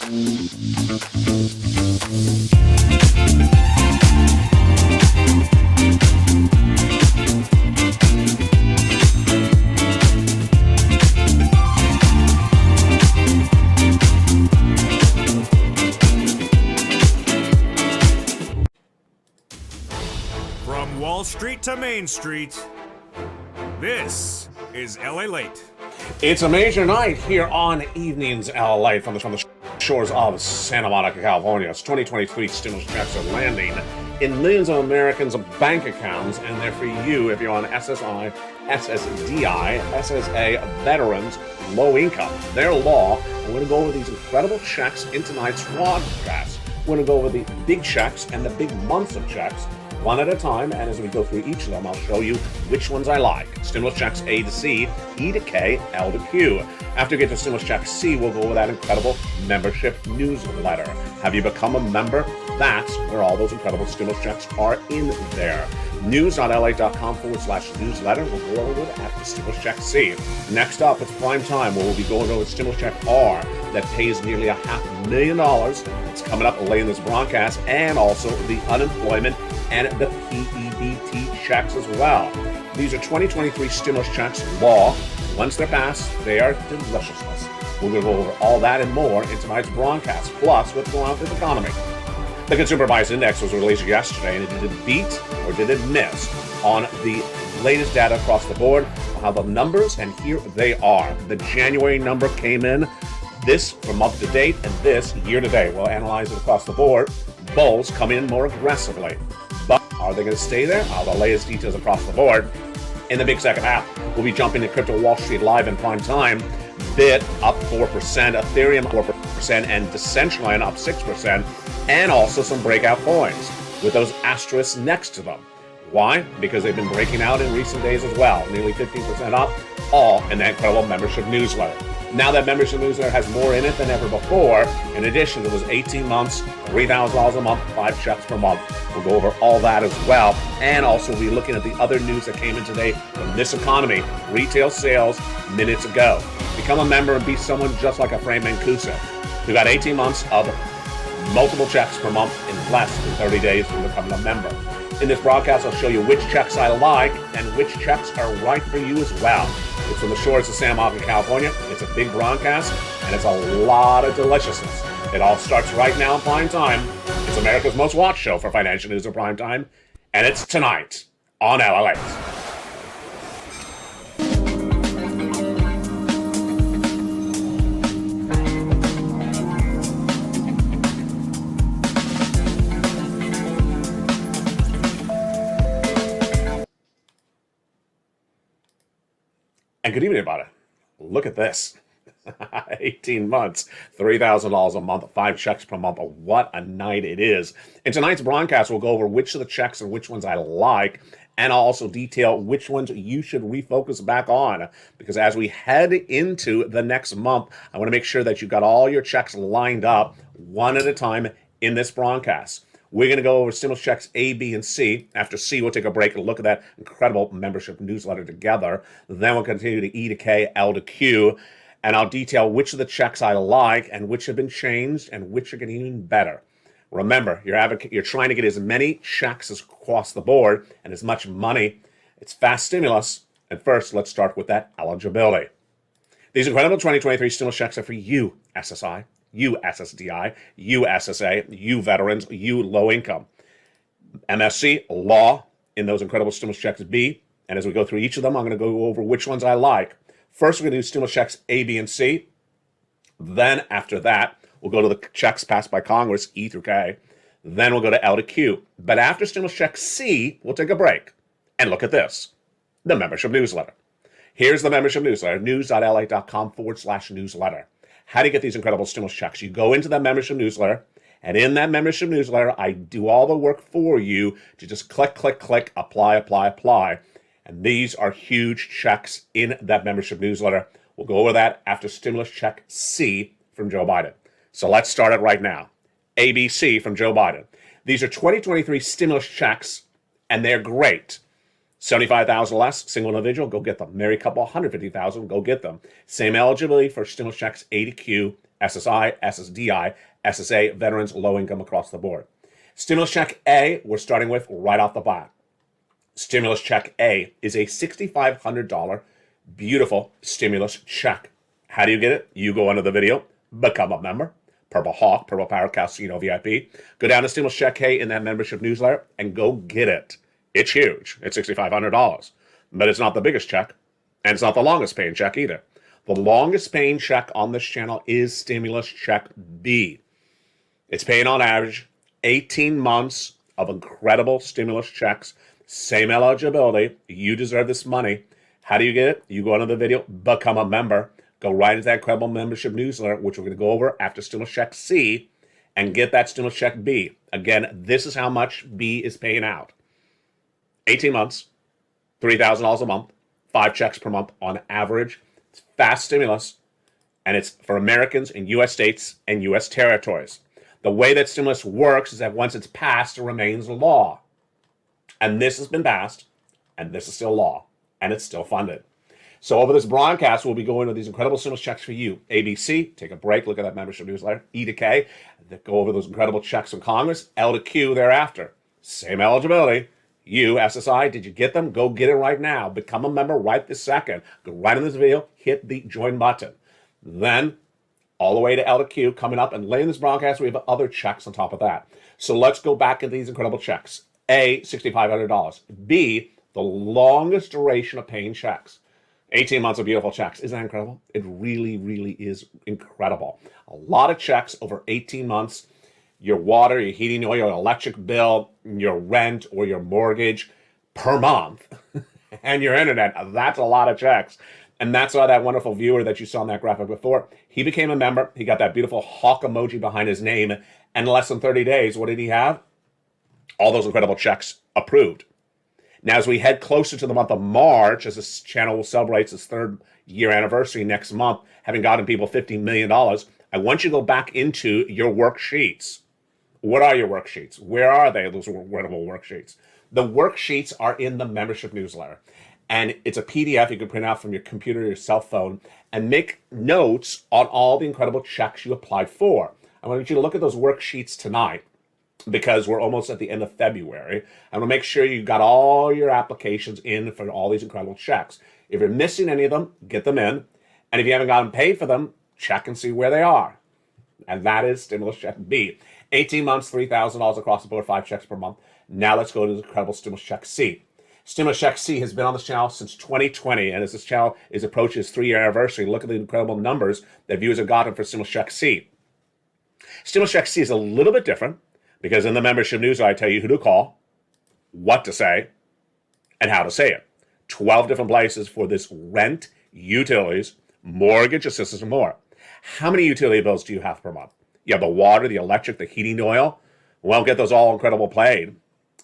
From Wall Street to Main Street, this is LALATE. It's a major night here on Evenings LALATE from the shores of Santa Monica, California. It's 2023 stimulus checks are landing in millions of Americans' bank accounts, and they're for you if you're on SSI, SSDI, SSA, veterans, low income. Their law. We're going to go over these incredible checks in tonight's broadcast. We're going to go over the big checks and the big months of checks, one at a time, and as we go through each of them, I'll show you which ones I like. Stimulus checks A to C, E to K, L to Q. After we get to stimulus check C, we'll go over that incredible membership newsletter. Have you become a member? That's where all those incredible stimulus checks are in there. News.LA.com/newsletter. We'll go over it after stimulus check C. Next up, it's prime time where we'll be going over stimulus check R that pays nearly $500,000. It's coming up late in this broadcast, and also the unemployment and the PEBT checks as well. These are 2023 stimulus checks law. Once they're passed, they are deliciousness. We're going to go over all that and more in tonight's broadcast, plus what's going on with the economy. The Consumer Price Index was released yesterday, and did it beat or did it miss on the latest data across the board? We'll have the numbers, and here they are. The January number came in, this from month to date, and this year to date. We'll analyze it across the board. Bulls come in more aggressively. But are they going to stay there? The latest details across the board. In the big second half, we'll be jumping to Crypto Wall Street live in prime time. Bit up 4%, Ethereum 4%, and Decentraland up 6%, and also some breakout coins with those asterisks next to them. Why? Because they've been breaking out in recent days as well. Nearly 15% up, all in that incredible membership newsletter. Now that membership newsletter has more in it than ever before. In addition, it was 18 months, $3,000 a month, 5 checks per month. We'll go over all that as well. And also we'll be looking at the other news that came in today from this economy. Retail sales minutes ago. Become a member and be someone just like a Frank Mancuso, who got 18 months of multiple checks per month in less than 30 days from becoming a member. In this broadcast, I'll show you which checks I like and which checks are right for you as well. It's from the shores of Santa Monica, California. It's a big broadcast, and it's a lot of deliciousness. It all starts right now in prime time. It's America's most watched show for financial news in prime time, and it's tonight on LALATE. And good evening, everybody. Look at this. 18 months, $3,000 a month, 5 checks per month. What a night it is. In tonight's broadcast, we'll go over which of the checks and which ones I like, and I'll also detail which ones you should refocus back on. Because as we head into the next month, I want to make sure that you've got all your checks lined up one at a time in this broadcast. We're going to go over stimulus checks A, B, and C. After C, we'll take a break and look at that incredible membership newsletter together. Then we'll continue to E to K, L to Q, and I'll detail which of the checks I like and which have been changed and which are getting even better. Remember, you're trying to get as many checks as across the board and as much money. It's fast stimulus. And first, let's start with that eligibility. These incredible 2023 stimulus checks are for you, SSI. You SSDI, you SSA, you veterans, you low income. MSC, law, in those incredible stimulus checks B. And as we go through each of them, I'm going to go over which ones I like. First, we're going to do stimulus checks A, B, and C. Then after that, we'll go to the checks passed by Congress, E through K. Then we'll go to L to Q. But after stimulus check C, we'll take a break. And look at this, the membership newsletter. Here's the membership newsletter, news.la.com/newsletter. How do you get these incredible stimulus checks? You go into that membership newsletter, and in that membership newsletter, I do all the work for you to just click, click, click, apply, apply, apply. And these are huge checks in that membership newsletter. We'll go over that after stimulus check C from Joe Biden. So let's start it right now. ABC from Joe Biden. These are 2023 stimulus checks, and they're great. 75,000 less, single individual, go get them. Married couple, 150,000, go get them. Same eligibility for stimulus checks A to Q, SSI, SSDI, SSA, veterans, low income across the board. Stimulus check A, we're starting with right off the bat. Stimulus check A is a $6,500 beautiful stimulus check. How do you get it? You go under the video, become a member. Purple Hawk, Purple Power, Casino VIP. Go down to Stimulus Check K in that membership newsletter and go get it. It's huge. It's $6,500. But it's not the biggest check, and it's not the longest paying check either. The longest paying check on this channel is Stimulus Check B. It's paying on average 18 months of incredible stimulus checks. Same eligibility. You deserve this money. How do you get it? You go under the video, become a member. Go right into that incredible membership newsletter, which we're going to go over after Stimulus Check C, and get that Stimulus Check B. Again, this is how much B is paying out. 18 months, $3,000 a month, 5 checks per month on average. It's fast stimulus, and it's for Americans in U.S. states and U.S. territories. The way that stimulus works is that once it's passed, it remains law. And this has been passed, and this is still law, and it's still funded. So over this broadcast, we'll be going over these incredible stimulus checks for you. ABC, take a break, look at that membership newsletter. E to K, go over those incredible checks from Congress. L to Q thereafter. Same eligibility. You, SSI, did you get them? Go get it right now. Become a member right this second. Go right in this video, hit the join button. Then, all the way to L to Q, coming up, and later in this broadcast, we have other checks on top of that. So let's go back into these incredible checks. A, $6,500. B, the longest duration of paying checks. 18 months of beautiful checks. Isn't that incredible? It really, really is incredible. A lot of checks over 18 months. Your water, your heating oil, your electric bill, your rent, or your mortgage per month, and your internet. That's a lot of checks. And that's why that wonderful viewer that you saw in that graphic before, he became a member. He got that beautiful hawk emoji behind his name. And in less than 30 days, what did he have? All those incredible checks approved. Now, as we head closer to the month of March, as this channel celebrates its 3rd year anniversary next month, having gotten people $50 million, I want you to go back into your worksheets. What are your worksheets? Where are they, those wonderful worksheets? The worksheets are in the membership newsletter. And it's a PDF you can print out from your computer or your cell phone and make notes on all the incredible checks you applied for. I want you to look at those worksheets tonight, because we're almost at the end of February. I want to make sure you got all your applications in for all these incredible checks. If you're missing any of them, get them in. And if you haven't gotten paid for them, check and see where they are. And that is Stimulus Check B. 18 months, $3,000 across the board, 5 checks per month. Now let's go to the incredible Stimulus Check C. Stimulus Check C has been on this channel since 2020. And as this channel is approaching its 3-year anniversary, look at the incredible numbers that viewers have gotten for Stimulus Check C. Stimulus Check C is a little bit different, because in the membership news, I tell you who to call, what to say, and how to say it. 12 different places for this rent, utilities, mortgage assistance, and more. How many utility bills do you have per month? You have the water, the electric, the heating oil. Well, get those all incredible paid.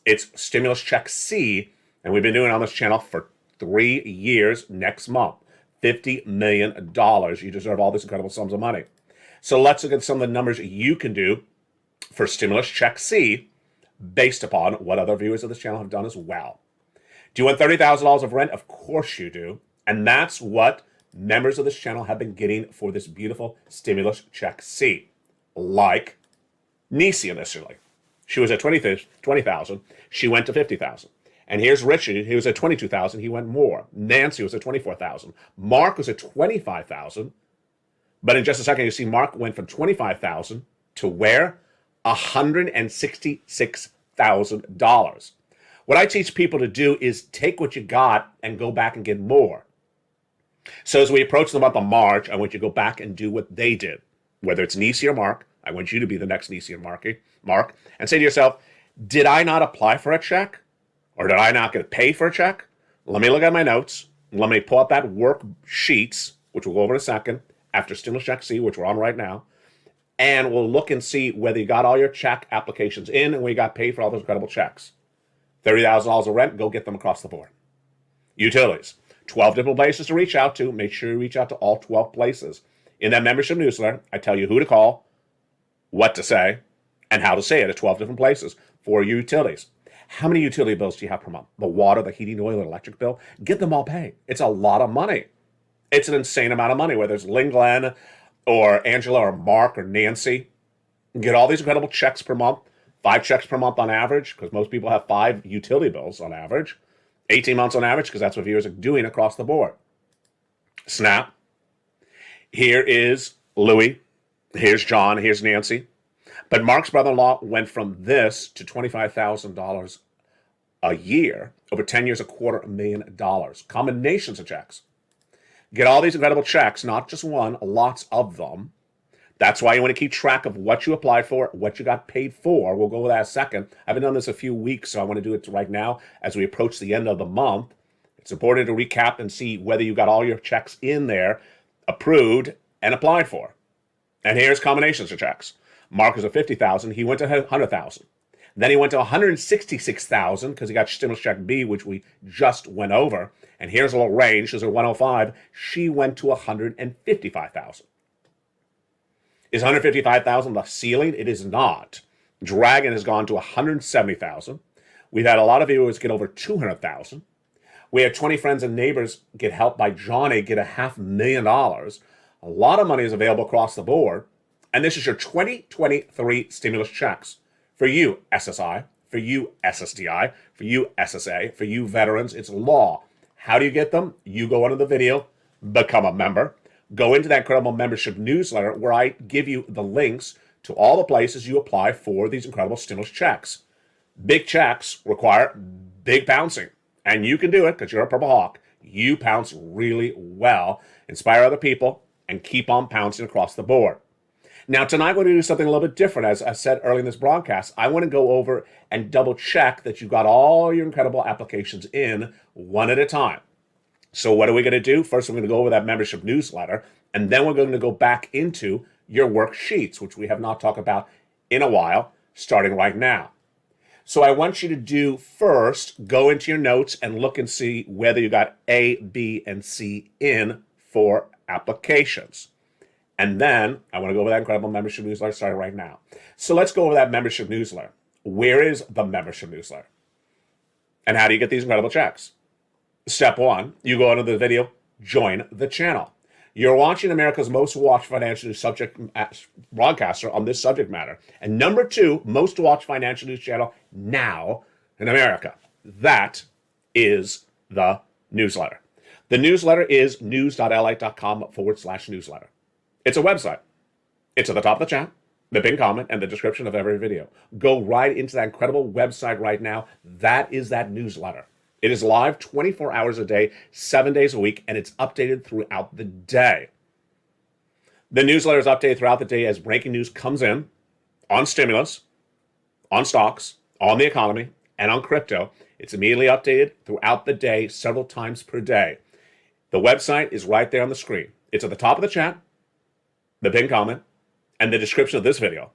It's Stimulus Check C, and we've been doing it on this channel for 3 years next month. $50 million. You deserve all this incredible sums of money. So let's look at some of the numbers you can do for Stimulus Check C, based upon what other viewers of this channel have done as well. Do you want $30,000 of rent? Of course you do. And that's what members of this channel have been getting for this beautiful Stimulus Check C. Like Nisi initially. She was at $20,000. She went to $50,000. And here's Richard. He was at $22,000. He went more. Nancy was at $24,000. Mark was at $25,000. But in just a second, you see Mark went from $25,000 to where? $166,000. What I teach people to do is take what you got and go back and get more. So as we approach the month of March, I want you to go back and do what they did. Whether it's Nisi or Mark, I want you to be the next Nisi or Mark, and say to yourself, did I not apply for a check? Or did I not get paid for a check? Let me look at my notes. Let me pull up that worksheets, which we'll go over in a second, after Stimulus Check C, which we're on right now. And we'll look and see whether you got all your check applications in and whether you got paid for all those incredible checks. $30,000 of rent, go get them across the board. Utilities, 12 different places to reach out to. Make sure you reach out to all 12 places. In that membership newsletter, I tell you who to call, what to say, and how to say it at 12 different places for your utilities. How many utility bills do you have per month? The water, the heating oil, the electric bill? Get them all paid. It's a lot of money. It's an insane amount of money, whether it's Lynn Glen, or Angela or Mark or Nancy get all these incredible checks per month, 5 checks per month on average, because most people have 5 utility bills on average, 18 months on average, because that's what viewers are doing across the board. Snap. Here is Louie. Here's John. Here's Nancy. But Mark's brother-in-law went from this to $25,000 a year, over 10 years, $250,000. Combinations of checks. Get all these incredible checks, not just one, lots of them. That's why you want to keep track of what you applied for, what you got paid for. We'll go over that in a second. I haven't done this a few weeks, so I want to do it right now as we approach the end of the month. It's important to recap and see whether you got all your checks in there, approved, and applied for. And here's combinations of checks. Mark is at $50,000. He went to $100,000. Then he went to $166,000 because he got stimulus check B, which we just went over. And here's a little range. She's at $105,000. She went to $155,000. Is $155,000 the ceiling? It is not. Dragon has gone to $170,000. We've had a lot of viewers get over $200,000. We had 20 friends and neighbors get help by Johnny get $500,000. A lot of money is available across the board. And this is your 2023 stimulus checks. For you, SSI. For you, SSDI. For you, SSA. For you, veterans. It's law. How do you get them? You go under the video, become a member. Go into that incredible membership newsletter where I give you the links to all the places you apply for these incredible stimulus checks. Big checks require big pouncing. And you can do it because you're a Purple Hawk. You pounce really well, inspire other people, and keep on pouncing across the board. Now, tonight we're going to do something a little bit different. As I said earlier in this broadcast, I want to go over and double check that you got all your incredible applications in one at a time. So what are we going to do? First, we're going to go over that membership newsletter, and then we're going to go back into your worksheets, which we have not talked about in a while, starting right now. So I want you to do first, go into your notes and look and see whether you got A, B, and C in for applications. And then I want to go over that incredible membership newsletter starting right now. So let's go over that membership newsletter. Where is the membership newsletter? And how do you get these incredible checks? Step 1, you go under the video, join the channel. You're watching America's most watched financial news subject broadcaster on this subject matter. And number 2, most watched financial news channel now in America. That is the newsletter. The newsletter is news.lalate.com/newsletter. It's a website. It's at the top of the chat, the pinned comment, and the description of every video. Go right into that incredible website right now. That is that newsletter. It is live 24 hours a day, 7 days a week, and it's updated throughout the day. The newsletter is updated throughout the day as breaking news comes in on stimulus, on stocks, on the economy, and on crypto. It's immediately updated throughout the day, several times per day. The website is right there on the screen. It's at the top of the chat, the pinned comment, and the description of this video.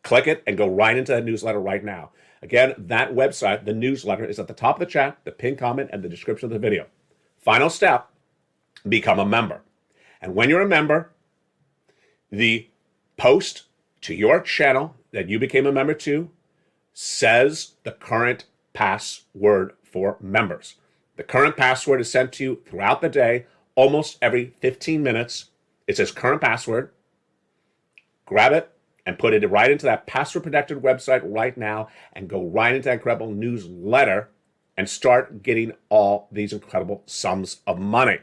Click it and go right into that newsletter right now. Again, that website, the newsletter, is at the top of the chat, the pinned comment, and the description of the video. Final step, become a member. And when you're a member, the post to your channel that you became a member to says the current password for members. The current password is sent to you throughout the day, almost every 15 minutes. It says current password. Grab it and put it right into that password-protected website right now and go right into that incredible newsletter and start getting all these incredible sums of money.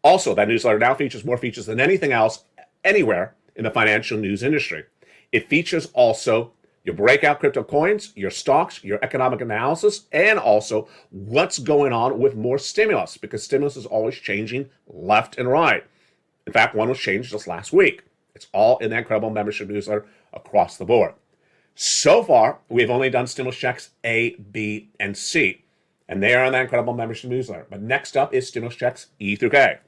Also, that newsletter now features more features than anything else anywhere in the financial news industry. It features also your breakout crypto coins, your stocks, your economic analysis, and also what's going on with more stimulus, because stimulus is always changing left and right. In fact, one was changed just last week. It's all in that incredible membership newsletter across the board. So far, we've only done stimulus checks A, B, and C, and they are in that incredible membership newsletter. But next up is stimulus checks E through K,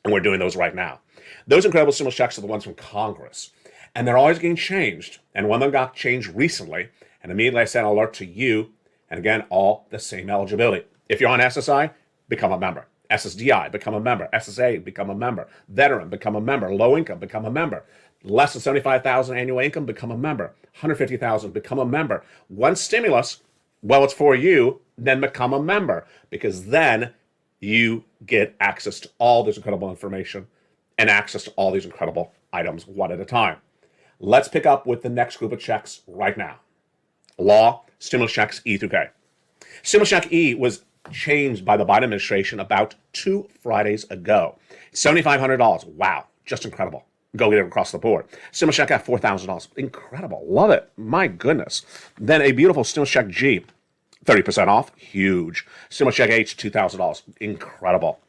and we're doing those right now. Those incredible stimulus checks are the ones from Congress, and they're always getting changed. And one of them got changed recently, and immediately I sent an alert to you, and again, all the same eligibility. If you're on SSI, become a member. SSDI, become a member. SSA, become a member. Veteran, become a member. Low income, become a member. Less than $75,000 annual income, become a member. $150,000, become a member. One stimulus, well, it's for you, then become a member, because then you get access to all this incredible information and access to all these incredible items one at a time. Let's pick up with the next group of checks right now. Law Stimulus Checks E through K. Stimulus Check E was changed by the Biden administration about 2 Fridays ago. $7,500. Wow, just incredible. Go get it across the board. Stimulus Check F, $4,000. Incredible. Love it. My goodness. Then a beautiful Stimulus Check G, 30% off. Huge. Stimulus Check H, $2,000. Incredible.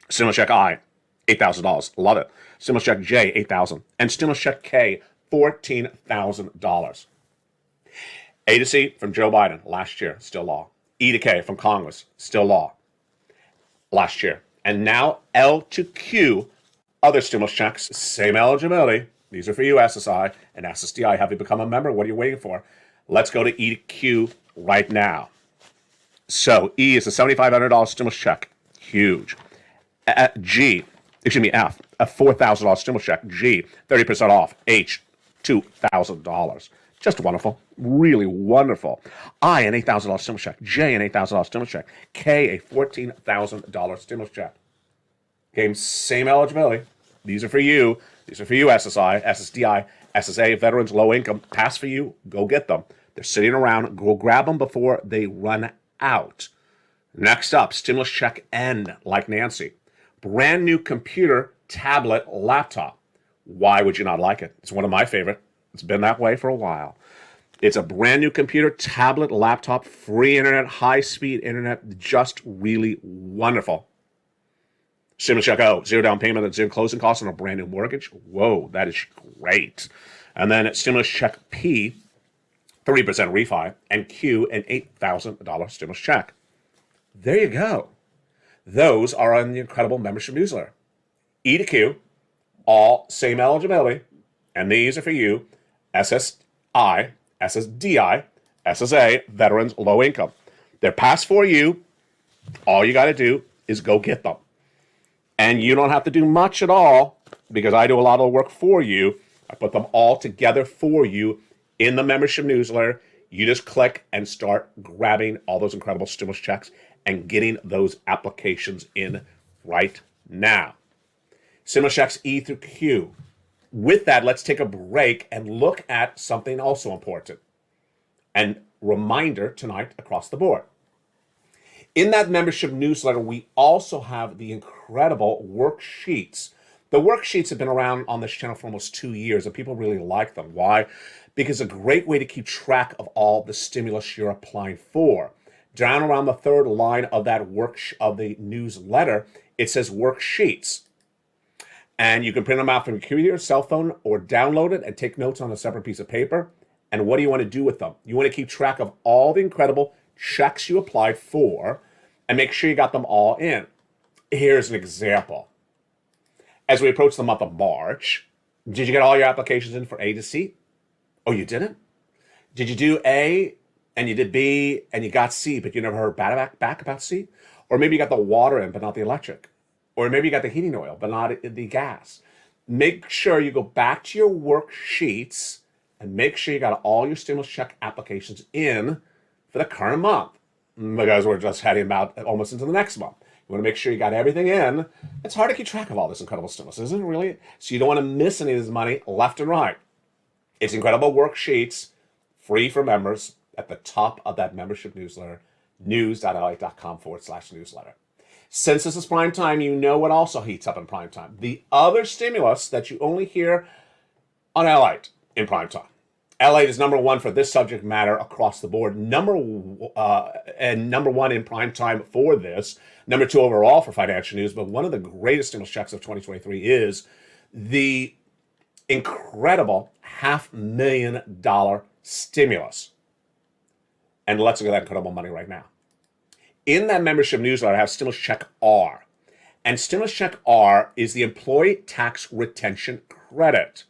Stimulus Check I, $8,000. Love it. Stimulus Check J, $8,000. And Stimulus Check K, $14,000. A to C from Joe Biden last year, still law. E to K from Congress, still law last year. And now L to Q, other stimulus checks, same eligibility. These are for you, SSI and SSDI. Have you become a member? What are you waiting for? Let's go to E to Q right now. So E is a $7,500 stimulus check. Huge. F, a $4,000 stimulus check. G, 30% off. H, $2,000. Just wonderful. Really wonderful. I, an $8,000 stimulus check. J, an $8,000 stimulus check. K, a $14,000 stimulus check. Okay, same eligibility. These are for you. These are for you, SSI, SSDI, SSA, veterans, low income. Pass for you. Go get them. They're sitting around. Go grab them before they run out. Next up, stimulus check N, like Nancy. Brand new computer, tablet, laptop. Why would you not like it? It's one of my favorite. It's been that way for a while. It's a brand new computer, tablet, laptop, free internet, high-speed internet, just really wonderful. Stimulus check O, zero down payment and zero closing costs on a brand new mortgage. Whoa, that is great. And then stimulus check P, 3% refi, and Q, an $8,000 stimulus check. There you go. Those are on the incredible membership newsletter. E to Q, all same eligibility, and these are for you, SSI, SSDI, SSA, veterans, low income. They're passed for you. All you got to do is go get them. And you don't have to do much at all because I do a lot of the work for you. I put them all together for you in the membership newsletter. You just click and start grabbing all those incredible stimulus checks and getting those applications in right now. Stimulus checks E through Q. With that, let's take a break and look at something also important. And reminder tonight across the board. In that membership newsletter, we also have the incredible worksheets. The worksheets have been around on this channel for almost 2 years, and people really like them. Why? Because it's a great way to keep track of all the stimulus you're applying for. Down around the third line of that of the newsletter, it says worksheets. And you can print them out from your computer, cell phone, or download it and take notes on a separate piece of paper. And what do you want to do with them? You want to keep track of all the incredible checks you applied for and make sure you got them all in. Here's an example. As we approach the month of March, did you get all your applications in for A to C? Oh, you didn't? Did you do A and you did B and you got C, but you never heard back about C? Or maybe you got the water in, but not the electric. Or maybe you got the heating oil, but not the gas. Make sure you go back to your worksheets and make sure you got all your stimulus check applications in for the current month, because we're just heading about almost into the next month. You want to make sure you got everything in. It's hard to keep track of all this incredible stimulus, isn't it really? So you don't want to miss any of this money left and right. It's incredible worksheets, free for members, at the top of that membership newsletter, news.lalate.com/newsletter. Since this is prime time, you know what also heats up in prime time. The other stimulus that you only hear on LALATE in prime time. LALATE is number one for this subject matter across the board. Number one in prime time for this. Number two overall for financial news. But one of the greatest stimulus checks of 2023 is the incredible $500,000 stimulus. And let's look at that incredible money right now. In that membership newsletter, I have Stimulus Check R. And Stimulus Check R is the Employee Tax Retention Credit.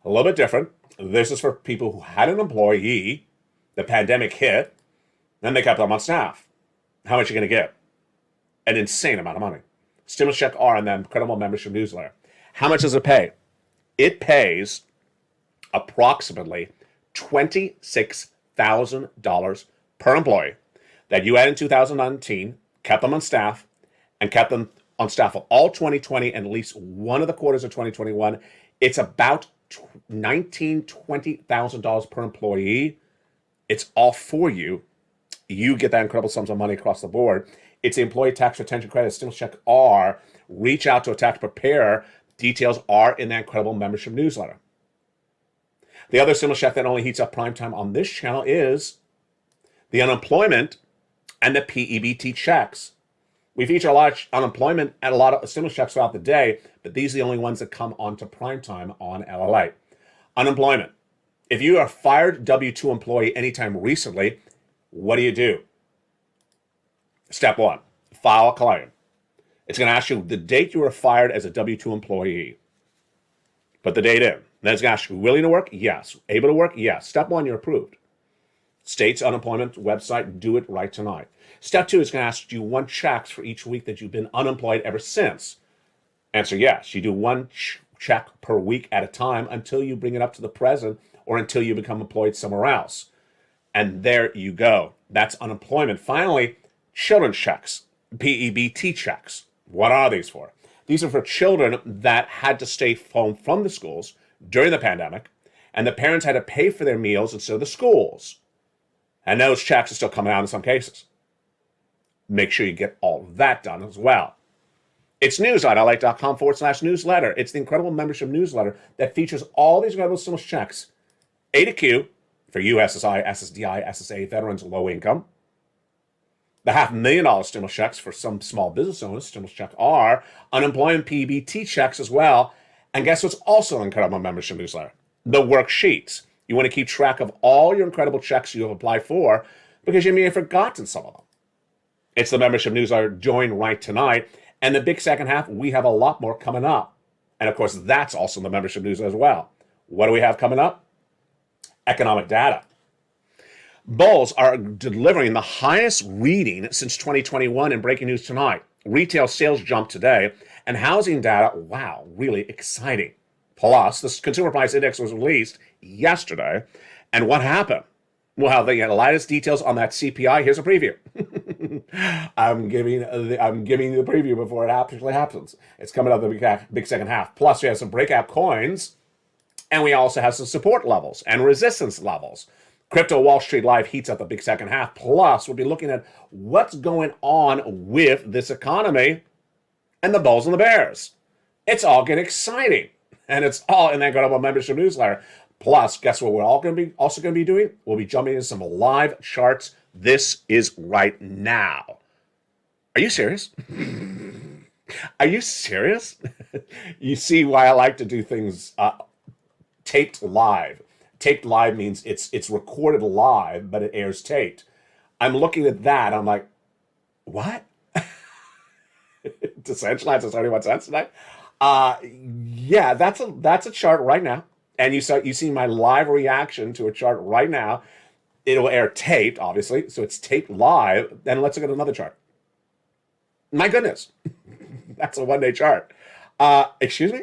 A little bit different. This is for people who had an employee, the pandemic hit, then they kept them on staff. How much are you going to get? An insane amount of money. Stimulus Check R and the incredible membership newsletter. How much does it pay? It pays approximately $26,000 per employee that you had in 2019, kept them on staff, and kept them on staff of all 2020 and at least one of the quarters of 2021. It's about $19,000, $20,000 per employee. It's all for you. You get that incredible sums of money across the board. It's the Employee Tax Retention Credit Stimulus Check R. Reach out to a tax preparer. Details are in that incredible membership newsletter. The other stimulus check that only heats up prime time on this channel is the unemployment and the PEBT checks. We feature a lot of unemployment and a lot of stimulus checks throughout the day, but these are the only ones that come onto prime time on LALATE. Unemployment. If you are a fired W-2 employee anytime recently, what do? Step one, file a claim. It's going to ask you the date you were fired as a W-2 employee. Put the date in. Then it's going to ask you, willing to work? Yes. Able to work? Yes. Step one, you're approved. State's unemployment website, do it right tonight. Step two is going to ask you 1 check for each week that you've been unemployed ever since. Answer yes. You do 1 check per week at a time until you bring it up to the present or until you become employed somewhere else. And there you go. That's unemployment. Finally, children's checks, PEBT checks. What are these for? These are for children that had to stay home from the schools during the pandemic, and the parents had to pay for their meals instead of the schools. And those checks are still coming out in some cases. Make sure you get all of that done as well. It's news.LALATE.com/newsletter. It's the incredible membership newsletter that features all these incredible stimulus checks. A to Q for you, SSI, SSDI, SSA, veterans, low income. The $500,000 stimulus checks for some small business owners, stimulus check R. Unemployment PEBT checks as well. And guess what's also an incredible membership newsletter? The worksheets. You want to keep track of all your incredible checks you have applied for because you may have forgotten some of them. It's the membership newsletter. Join right tonight. And the big second half, we have a lot more coming up. And of course, that's also the membership newsletter as well. What do we have coming up? Economic data. Bulls are delivering the highest reading since 2021 in breaking news tonight. Retail sales jumped today, and housing data, wow, really exciting. Plus, the consumer price index was released yesterday, and what happened? Well, the latest details on that CPI. Here's a preview. I'm giving you the preview before it actually happens. It's coming up the big second half. Plus, we have some breakout coins, and we also have some support levels and resistance levels. Crypto Wall Street Live heats up the big second half. Plus, we'll be looking at what's going on with this economy and the bulls and the bears. It's all getting exciting, and it's all in that incredible membership newsletter. Plus, guess what we're all going to be also going to be doing? We'll be jumping into some live charts. This is right now. Are you serious? Are you serious? You see why I like to do things taped live. Taped live means it's recorded live, but it airs taped. I'm looking at that. I'm like, what? Essentially, that's 31 cents tonight. Yeah, that's a chart right now. And you see my live reaction to a chart right now. It'll air taped, obviously. So it's taped live. Then let's look at another chart. My goodness. That's a 1-day chart. Excuse me?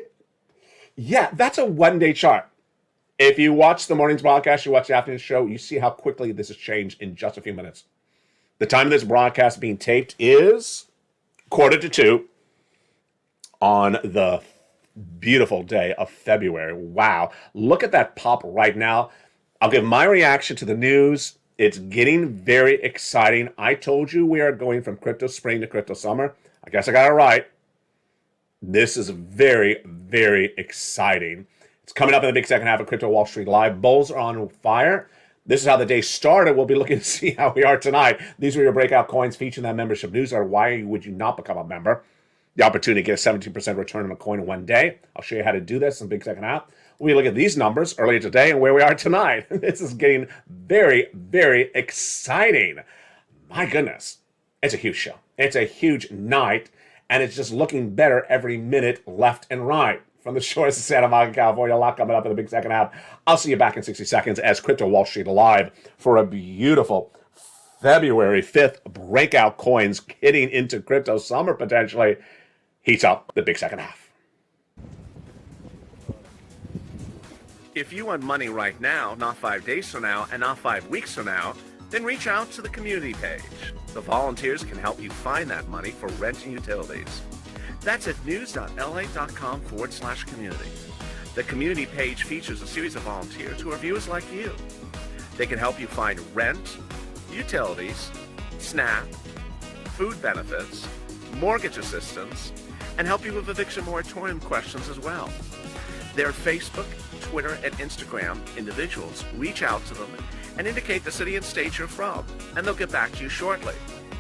Yeah, that's a 1-day chart. If you watch the morning's broadcast, you watch the afternoon show, you see how quickly this has changed in just a few minutes. The time of this broadcast being taped is 1:45 on the beautiful day of February. Wow. Look at that pop right now. I'll give my reaction to the news. It's getting very exciting. I told you we are going from crypto spring to crypto summer. I guess I got it right. This is very, very exciting. It's coming up in the big second half of Crypto Wall Street Live. Bulls are on fire. This is how the day started. We'll be looking to see how we are tonight. These were your breakout coins featuring that membership newsletter. Why would you not become a member? The opportunity to get a 17% return on a coin in 1 day. I'll show you how to do this in the big second half. We look at these numbers earlier today and where we are tonight. This is getting very, very exciting. My goodness. It's a huge show. It's a huge night, and it's just looking better every minute left and right. From the shores of Santa Monica, California, a lot coming up in the big second half. I'll see you back in 60 seconds as Crypto Wall Street Live for a beautiful February 5th breakout coins hitting into crypto summer potentially. Heats up the big second half. If you want money right now, not 5 days from now, and not 5 weeks from now, then reach out to the community page. The volunteers can help you find that money for rent and utilities. That's at news.la.com/community. The community page features a series of volunteers who are viewers like you. They can help you find rent, utilities, SNAP, food benefits, mortgage assistance, and help you with eviction moratorium questions as well. Their Facebook, Twitter, and Instagram individuals reach out to them and indicate the city and state you're from, and they'll get back to you shortly.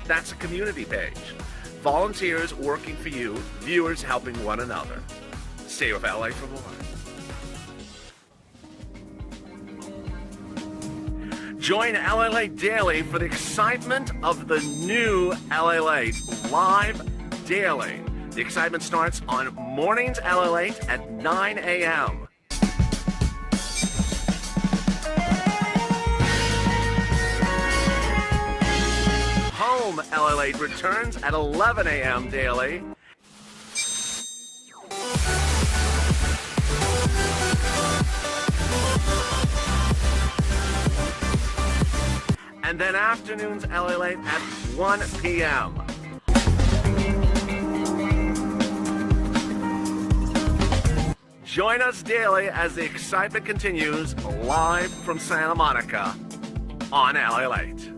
That's a community page. Volunteers working for you, viewers helping one another. Stay with LA for more. Join LALATE Daily for the excitement of the new LALATE live daily. The excitement starts on mornings LALATE at 9 a.m. Home LALATE returns at 11 a.m. daily. And then afternoons LALATE at 1 p.m. Join us daily as the excitement continues live from Santa Monica on LALATE.